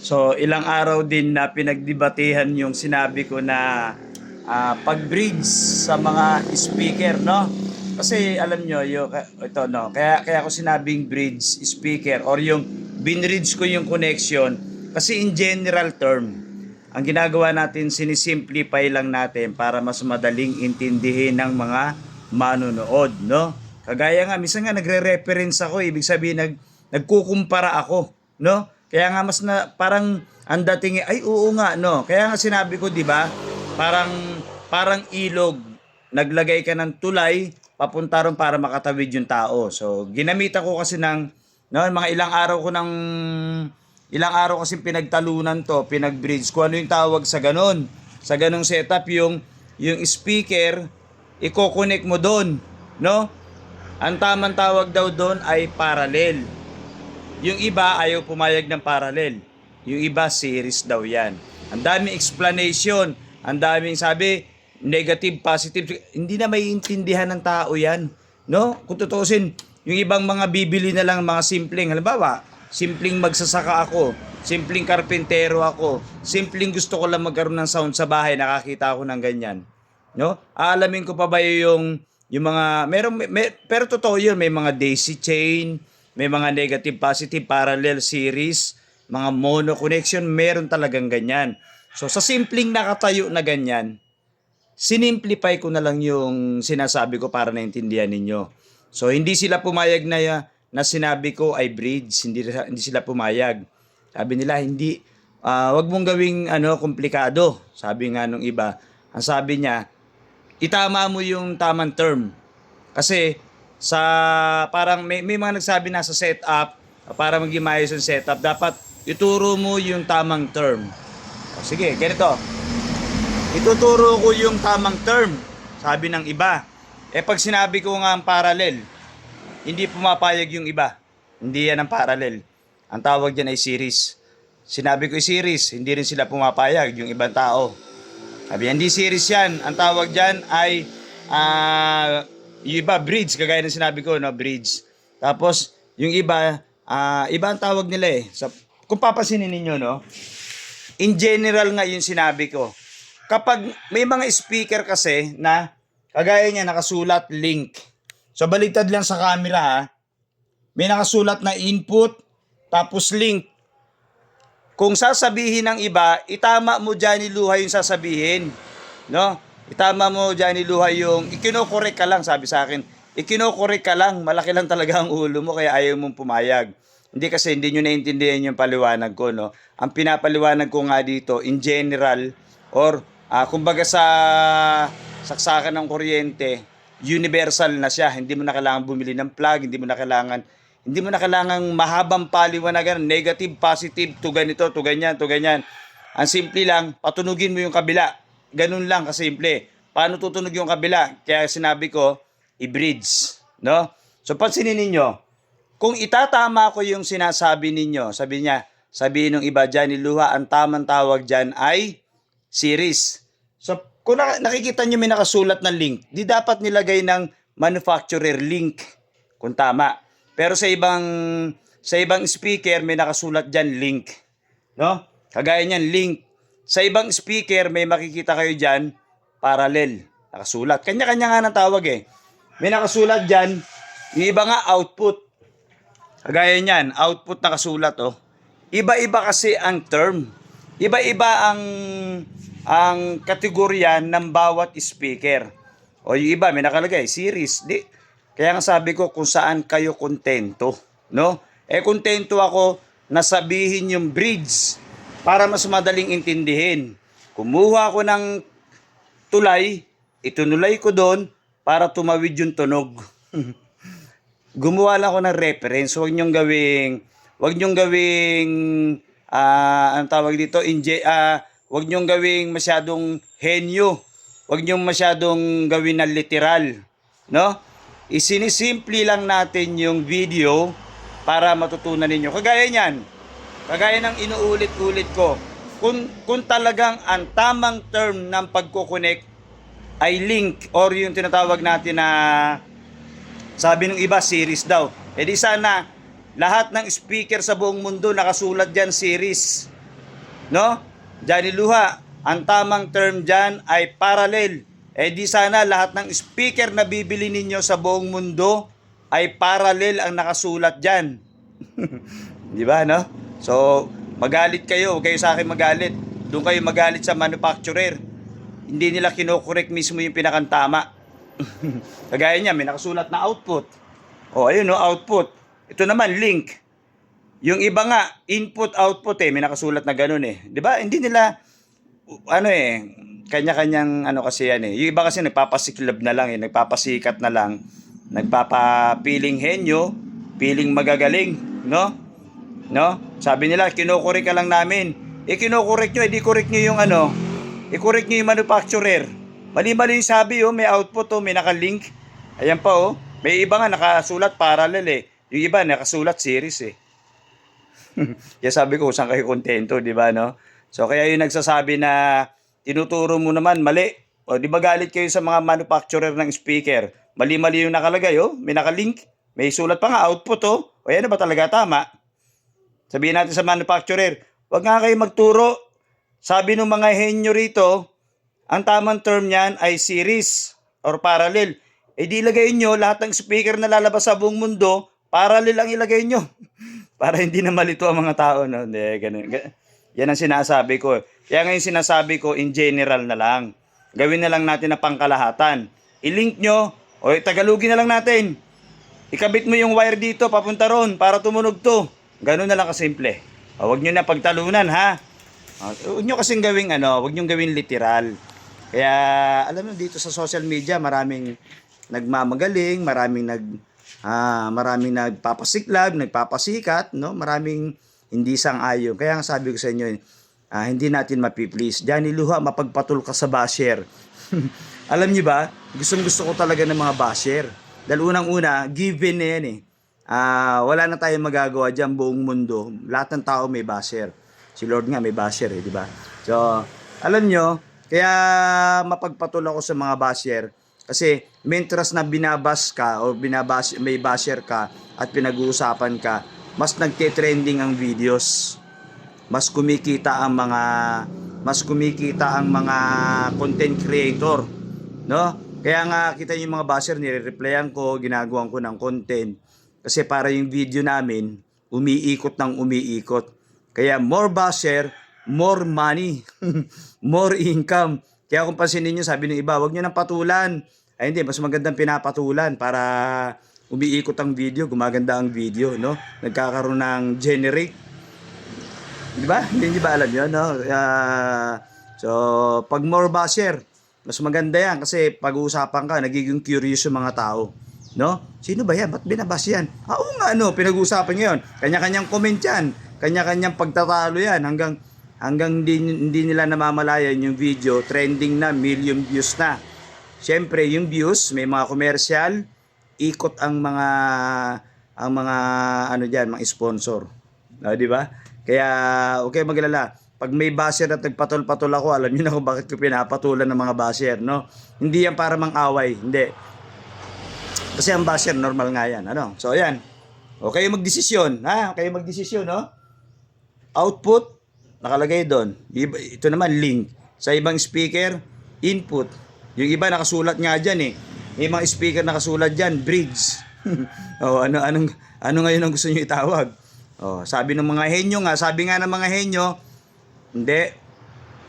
So, ilang araw din na pinagdebatehan yung sinabi ko na pag-bridge sa mga speaker, no? Kasi alam nyo, ito, no? Kaya ako sinabing bridge speaker or yung binridge ko yung connection kasi in general term, ang ginagawa natin, sinisimplify lang natin para mas madaling intindihin ng mga manunood, no? Kagaya nga, minsan nga nagre-reference ako, ibig sabihin nagkukumpara ako, no? Kaya nga mas na parang ang dating ay oo nga no. Kaya nga sinabi ko 'di ba? Parang ilog. Naglagay ka ng tulay papunta ron para makatawid yung tao. So ginamitan ko kasi ng no, mga ilang araw kasi pinagtalunan to, pinag-bridge ko ano yung tawag sa ganon. Sa ganong setup yung speaker i-connect mo doon, no? Ang tamang tawag daw doon ay parallel. Yung iba ayaw pumayag ng parallel. Yung iba series daw yan. Ang daming explanation. Ang daming sabi, negative, positive. Hindi na maiintindihan ng tao yan. No? Kung tutusin, yung ibang mga bibili na lang mga simpleng. Halimbawa, simpleng magsasaka ako. Simpleng karpentero ako. Simpleng gusto ko lang magkaroon ng sound sa bahay. Nakakita ako ng ganyan. No? Aalamin ko pa ba yung mga pero totoo yun, may mga daisy chain, may mga negative positive parallel series, mga mono connection, meron talagang ganyan. So sa simpleng nakatayo na ganyan, sinimplify ko na lang yung sinasabi ko para naintindihan ninyo. So hindi sila pumayag na sinabi ko ay bridge, hindi sila pumayag. Sabi nila hindi, wag mong gawing komplikado. Sabi nga nung iba, ang sabi niya, itama mo yung tamang term. Kasi sa parang may mga nagsabi na sa setup, para maging maayos yung setup, dapat ituro mo yung tamang term. O, sige, ganito. Ituturo ko yung tamang term, sabi ng iba. Pag sinabi ko nga ang parallel, hindi pumapayag yung iba. Hindi yan ang parallel. Ang tawag dyan ay series. Sinabi ko series, hindi rin sila pumapayag yung ibang tao. Sabi, hindi series yan. Ang tawag dyan ay yung iba, bridge. Kagaya ng sinabi ko, no, bridge. Tapos, yung iba, iba ang tawag nila eh. Kung papasinin ninyo, no, in general nga yung sinabi ko. Kapag may mga speaker kasi na, kagaya niya, nakasulat link. So, baliktad lang sa camera, ha. May nakasulat na input, tapos link. Kung sasabihin ng iba, itama mo dyan Luha yung sasabihin. No? Itama mo dyan Luha yung, ikinokorek ka lang, sabi sa akin. Ikinokorek ka lang, malaki lang talaga ang ulo mo, kaya ayaw mong pumayag. Hindi kasi hindi nyo naintindihan yung paliwanag ko, no? Ang pinapaliwanag ko nga dito, in general, or kumbaga sa saksakan ng kuryente, universal na siya. Hindi mo na kailangan bumili ng plug, hindi mo na kailangan mahabang paliwanagan, negative, positive, to ganito, to ganyan, to ganyan. Ang simple lang, patunugin mo yung kabila. Ganun lang kasimple. Paano tutunog yung kabila? Kaya sinabi ko, i-bridge. No? So, pansinin ninyo, kung itatama ko yung sinasabi ninyo, sabihin ng iba dyan, Luha, ang tamang tawag dyan ay series. So, kung nakikita nyo may nakasulat na link, di dapat nilagay ng manufacturer link kung tama. Pero sa ibang speaker may nakasulat diyan link, no? Kagaya niyan link. Sa ibang speaker may makikita kayo diyan parallel, nakasulat. Kanya-kanya nga ng tawag eh. May nakasulat diyan, yung iba nga output. Kagaya niyan, output nakasulat oh. Iba-iba kasi ang term. Iba-iba ang kategorya ng bawat speaker. O yung iba may nakalagay series. Kaya nga sabi ko kung saan kayo kontento, no? Kontento ako na sabihin yung bridge para mas madaling intindihin. Kumuha ako ng tulay, itunulay ko doon para tumawid yung tunog. Gumawa lang ako ng reference. Huwag niyong gawing ang tawag dito, huwag niyong gawing masyadong henyo. Huwag niyong masyadong gawin na literal, no? Isinisimple lang natin yung video para matutunan ninyo. Kagaya niyan, kagaya ng inuulit-ulit ko, kung talagang ang tamang term ng pagkukonek ay link or yung tinatawag natin na sabi ng iba series daw. Di sana lahat ng speaker sa buong mundo nakasulat dyan series. No? Johnny Luha, ang tamang term dyan ay parallel. Eh di sana lahat ng speaker na bibili ninyo sa buong mundo ay parallel ang nakasulat dyan. Di ba, no? So, magalit kayo. Huwag kayo sa akin magalit. Doon kayo magalit sa manufacturer. Hindi nila kinokorek mismo yung pinakantama. Kagaya niya, may nakasulat na output. O, ayun, no, output. Ito naman, link. Yung iba nga, input, output may nakasulat na ganun Di ba? Hindi nila, kanya-kanyang kasi yan Yung iba kasi nagpapasiklab na lang nagpapasikat na lang, nagpapapiling henyo, piling magagaling, no? No? Sabi nila, kinokorek ka lang namin. Kinokorek nyo, di korek nyo yung i-correct nyo yung manufacturer. Mali-mali yung sabi, may output, may nakalink. Ayan pa, may iba nga nakasulat parallel Yung iba nakasulat series Kaya sabi ko, saan kayo kontento, di ba, no? So, kaya yung nagsasabi na tinuturo mo naman, mali. O, di ba galit kayo sa mga manufacturer ng speaker? Mali-mali yung nakalagay, may nakalink. May sulat pa nga, output, O, yan na ba talaga tama? Sabihin natin sa manufacturer, wag nga kayo magturo. Sabi ng mga henyo rito, ang tamang term niyan ay series or parallel. Di ilagay nyo, lahat ng speaker na lalabas sa buong mundo, parallel ang ilagay nyo. Para hindi na malito ang mga tao, no? Hindi, ganun. Yan ang sinasabi ko. Kaya ngayon sinasabi ko, in general na lang. Gawin na lang natin na pangkalahatan. I-link nyo, o Tagalogin na lang natin. Ikabit mo yung wire dito, papunta ron, para tumunog to. Ganun na lang kasimple. Huwag nyo na pagtalunan, ha? Huwag nyo kasing gawing, huwag nyo gawing literal. Kaya, alam mo, dito sa social media, maraming nagmamagaling, maraming nagpapasiklab, nagpapasikat, no? Maraming hindi sang-ayon. Kaya ang sabi ko sa inyo, hindi natin mapiplease. Johnny Luha, mapagpatul ka sa basher. Alam niyo ba, gusto ko talaga ng mga basher. Dahil unang-una, given na yan wala na tayong magagawa dyan buong mundo. Lahat ng tao may basher. Si Lord nga may basher di ba? So, alam nyo, kaya mapagpatul ako sa mga basher. Kasi, mentras na binabas ka o may basher ka at pinag-uusapan ka, mas nagte-trending ang videos. Mas kumikita ang mga content creator, no? Kaya nga kita yung mga basher, nire-replyan ko, ginagawan ko ng content. Kasi para yung video namin, umiikot ng umiikot. Kaya more basher, more money, more income. Kaya kung pansinin nyo, sabi ng iba, huwag nyo nang patulan. Ay hindi, mas magandang pinapatulan para umiikot ang video, gumaganda ang video, no? Nagkakaroon ng generate. Di ba? Hindi ba alam yun, no? So, pag more basher, mas maganda yan kasi pag-uusapan ka, nagiging curious yung mga tao. No? Sino ba yan? Ba't binabas yan? Oo nga, pinag-uusapan ngayon. Kanya-kanyang comment yan. Kanya-kanyang pagtatalo yan. Hanggang hindi nila namamalayan yung video, trending na, million views na. Siyempre, yung views, may mga commercial, ikot ang mga mga sponsor. Di ba? Kaya, okay maglala. Pag may basher at nagpatol-patol ako, alam niyo na kung bakit ko pinapatulan ng mga basher, no? Hindi yan para mang-away, hindi. Kasi ang basher, normal nga yan, So, ayan. O, kayo magdesisyon, ha? Kayo magdesisyon, no? Output, nakalagay doon. Ito naman, link. Sa ibang speaker, input. Yung iba nakasulat nga dyan, May mga speaker nakasulat dyan, bridge. O, ano ngayon ang gusto nyo itawag? O, sabi ng mga henyo nga, sabi nga ng mga henyo, hindi.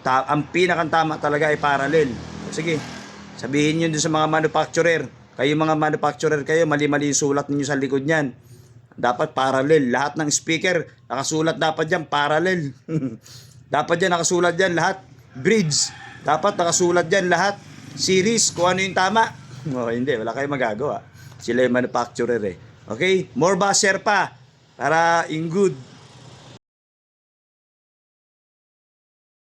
Ang pinakantama talaga ay parallel. O, sige, sabihin nyo dun sa mga manufacturer. Kayo mga manufacturer kayo, mali-mali yung sulat ninyo sa likod niyan. Dapat parallel. Lahat ng speaker, nakasulat dapat dyan, parallel. Dapat dyan, nakasulat dyan lahat, bridge. Dapat nakasulat dyan lahat, series, kung ano yung tama. Hindi, wala kayong magagawa. Sila yung manufacturer Okay? More basher pa. Para in good.